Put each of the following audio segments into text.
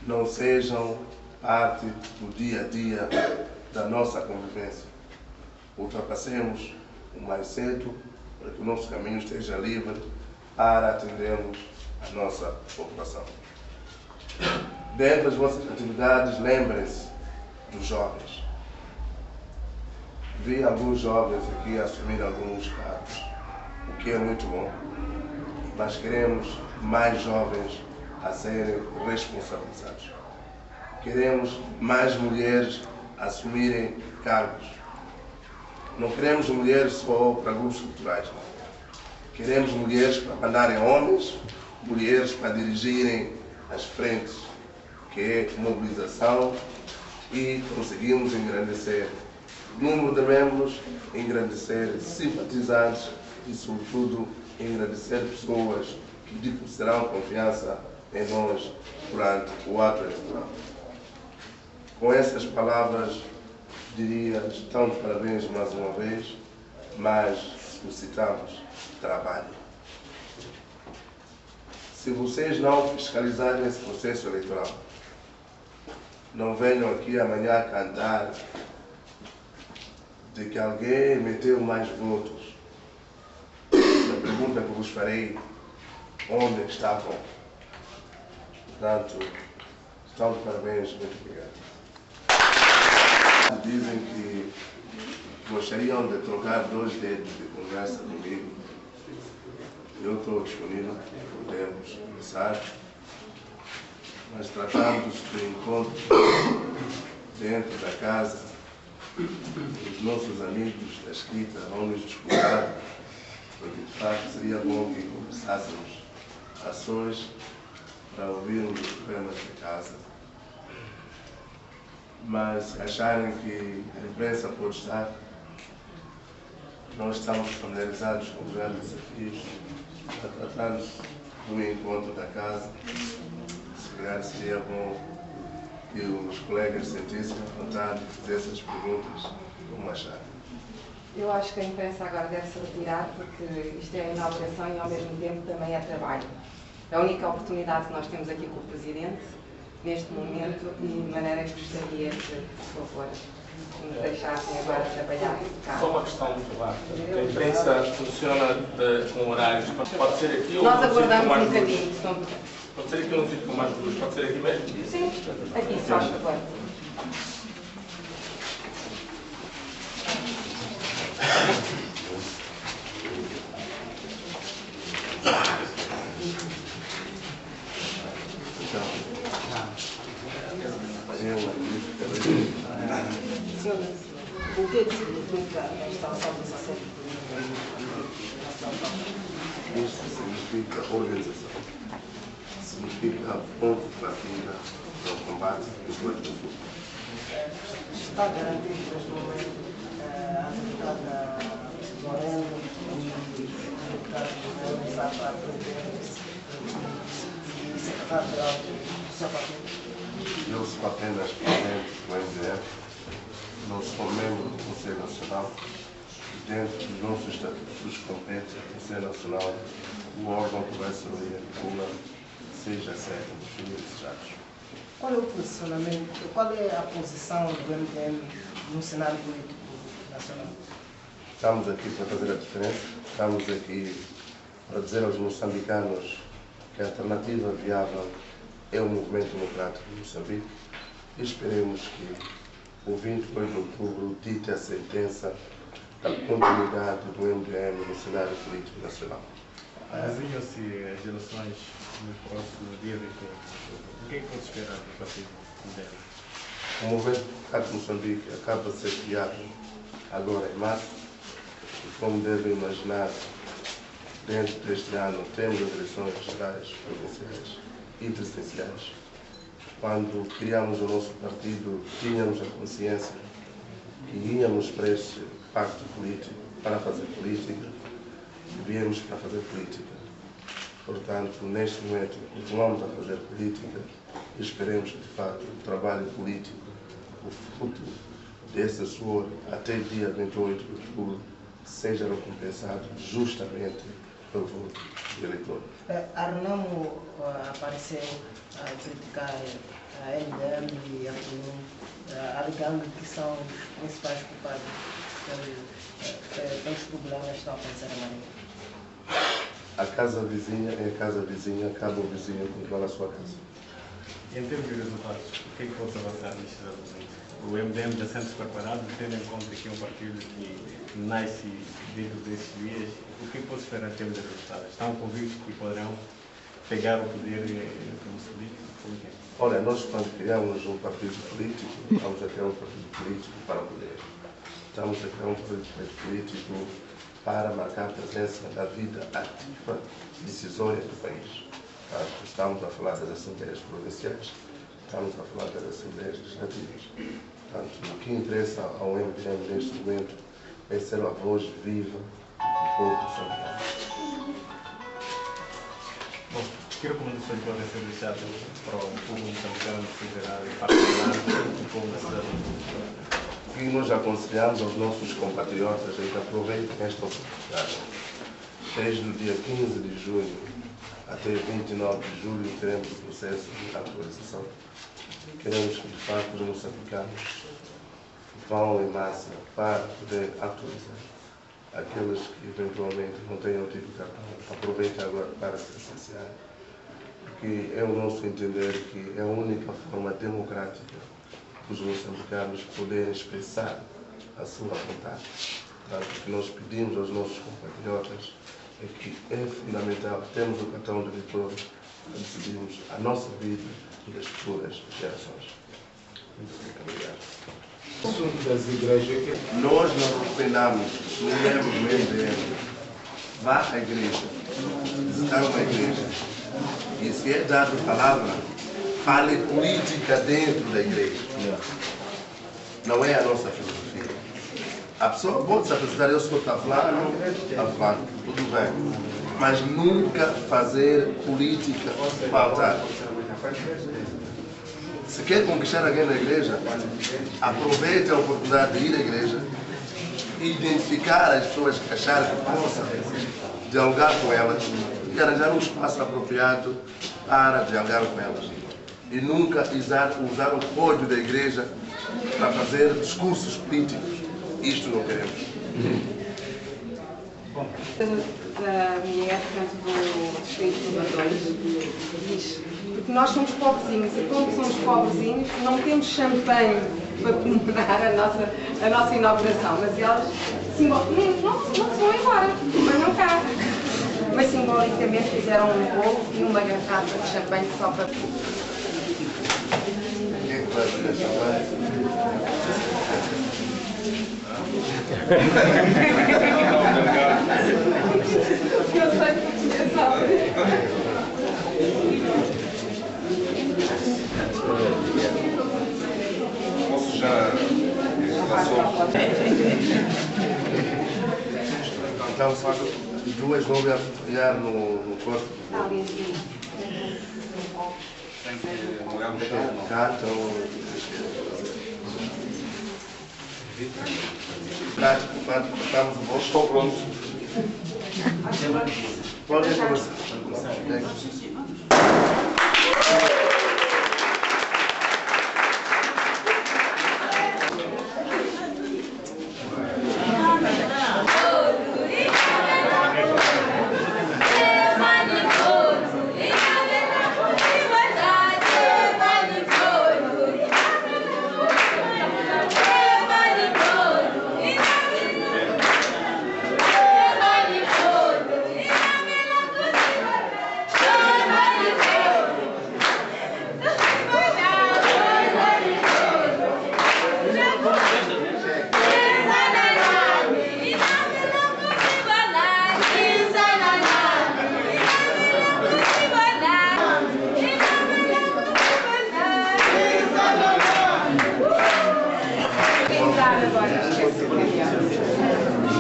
não sejam parte do dia a dia da nossa convivência. Ultrapassemos o mais cedo para que o nosso caminho esteja livre para atendermos a nossa população. Dentro das vossas atividades, lembrem-se dos jovens. Vi alguns jovens aqui assumir alguns cargos, o que é muito bom, mas queremos mais jovens a serem responsabilizados. Queremos mais mulheres a assumirem cargos. Não queremos mulheres só para grupos culturais. Queremos mulheres para mandarem homens, mulheres para dirigirem as frentes, que é mobilização, e conseguimos engrandecer o número de membros, engrandecer simpatizantes e, sobretudo, engrandecer pessoas que depositarão confiança em nós durante o ato eleitoral. Com essas palavras, diria, estão de parabéns mais uma vez, mas solicitamos trabalho. Se vocês não fiscalizarem esse processo eleitoral, não venham aqui amanhã cantar de que alguém meteu mais votos. A pergunta que vos farei, onde estavam? Portanto, estão de parabéns, muito obrigado. Dizem que gostariam de trocar 2 dedos de conversa comigo. Eu estou disponível, podemos conversar, mas tratando-se de encontro dentro da casa, os nossos amigos da escrita vão nos desculpar, porque de facto seria bom que conversássemos ações para ouvirmos os problemas da casa. Mas se acharem que a imprensa pode estar, nós estamos familiarizados com os grandes desafios, tratando-se do encontro da casa. Se calhar seria bom que os colegas sentissem a vontade de fazer essas perguntas, como acharem. Eu acho que a imprensa agora deve se retirar, porque isto é a inauguração e ao mesmo tempo também é trabalho. É a única oportunidade que nós temos aqui com o Presidente, neste momento, e de maneira que gostaria que, por favor, nos deixassem agora trabalhar em casa. Só uma questão muito vasta. A imprensa funciona com horários. Pode ser aqui ou nós num sítio com aguardamos mais um luz? bocadinho. Pode ser aqui ou num sítio com mais luz? Pode ser aqui mesmo? Sim, aqui, se faz favor. O que significa a instalação dessa sede? Isso significa organização. Significa ponto de partida para o combate do corpo. Está garantido neste momento a atividade da Moreno e o deputado para presidente e secretário-geral do seu partido? Eu sou apenas presidente do MDF, não sou membro do Conselho Nacional. Dentro dos nossos estatutos compete ao Conselho Nacional o órgão que vai servir a Pula, seja certo dos financiados. Qual é o posicionamento, qual é a posição do MDM no cenário político nacional? Estamos aqui para fazer a diferença, estamos aqui para dizer aos moçambicanos que a alternativa viável é o movimento democrático de Moçambique e esperemos que o 22 de outubro dite a sentença da continuidade do MDM no cenário político nacional. Avizinham-se as eleições no próximo dia 28. O que é que pode esperar do partido MDM? O movimento democrático de Moçambique acaba de ser criado agora em março e, como devem imaginar, dentro deste ano temos as eleições gerais, provinciais e presidenciais. Quando criamos o nosso partido, tínhamos a consciência que íamos para este pacto político para fazer política e viemos para fazer política. Portanto, neste momento, continuamos a fazer política e esperemos que, de facto, o trabalho político, o fruto desse suor até dia 28 de outubro, seja recompensado justamente o voto do eleitor. A Renamo apareceu a criticar a MDM e a PNUM, alegando que são os principais culpados pelos problemas que estão a acontecer na Marinha. A casa vizinha é a casa vizinha, cada vizinho controla a sua casa. Em termos de resultados, o que é que pode avançar neste exatamente? O MDM já sente-se preparado, tendo em conta que é um partido que nasce dentro desses dias. O que é que pode esperar em termos de resultados? Estão convictos que poderão pegar o poder como se diz? Olha, nós quando criamos um partido político, estamos a criar um partido político para o poder. Estamos a criar um partido político para marcar a presença da vida ativa e decisória do país. Estamos a falar das assembleias provinciais, estamos a falar das assembleias legislativas. Portanto, o que interessa ao MDM neste momento é ser a voz viva do povo moçambicano. Bom, que recomendações podem ser deixadas para o povo moçambicano considerar e particular o povo da cidade do Porto? O que nós aconselhamos aos nossos compatriotas é que aproveitem esta oportunidade. Desde o dia 15 de junho até 29 de julho teremos o processo de atualização. Queremos que, de facto, os moçambicanos vão em massa para poder atualizar. Aqueles que eventualmente não tenham tido cartão, aproveitem agora para se licenciar, porque é o nosso entender que é a única forma democrática os moçambicanos poderem expressar a sua vontade. Portanto, o que nós pedimos aos nossos compatriotas é que é fundamental termos o cartão de eleitor para decidirmos a nossa vida e das futuras gerações. Muito obrigado. O assunto das igrejas, Nós não recomendamos, não lemos no MDM, vá à igreja, visitar uma igreja, e se é dado palavra, fale política dentro da igreja. Não é a nossa filosofia. A pessoa pode se apresentar, eu sou taflano, tudo bem. Mas nunca fazer política para altar. Se quer conquistar alguém na igreja, aproveite a oportunidade de ir à igreja e identificar as pessoas que achar que possa dialogar com elas e arranjar um espaço apropriado para dialogar com elas. E nunca usar o pódio da igreja para fazer discursos políticos. Isto não queremos. Da minha época do distrito do Bandões diz, porque nós somos pobrezinhos e como somos pobrezinhos não temos champanhe para comemorar a nossa inauguração, mas elas não se vão embora, mas não cá. Mas simbolicamente fizeram um bolo e uma garrafa de champanhe só para... Quem é que vai fazer champanhe? Eu sei que você sabe. Posso já... Então, só duas vão olhar no corpo. Está ali assim. Cantam. Estamos o bolso. Estou pronto. Podem começar.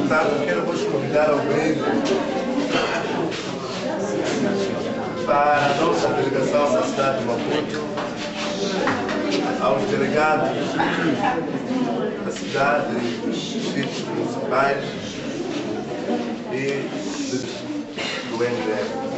Portanto, quero vos convidar ao brinde para a nossa delegação da cidade de Maputo, aos delegados da cidade, dos distritos municipais e do MDM.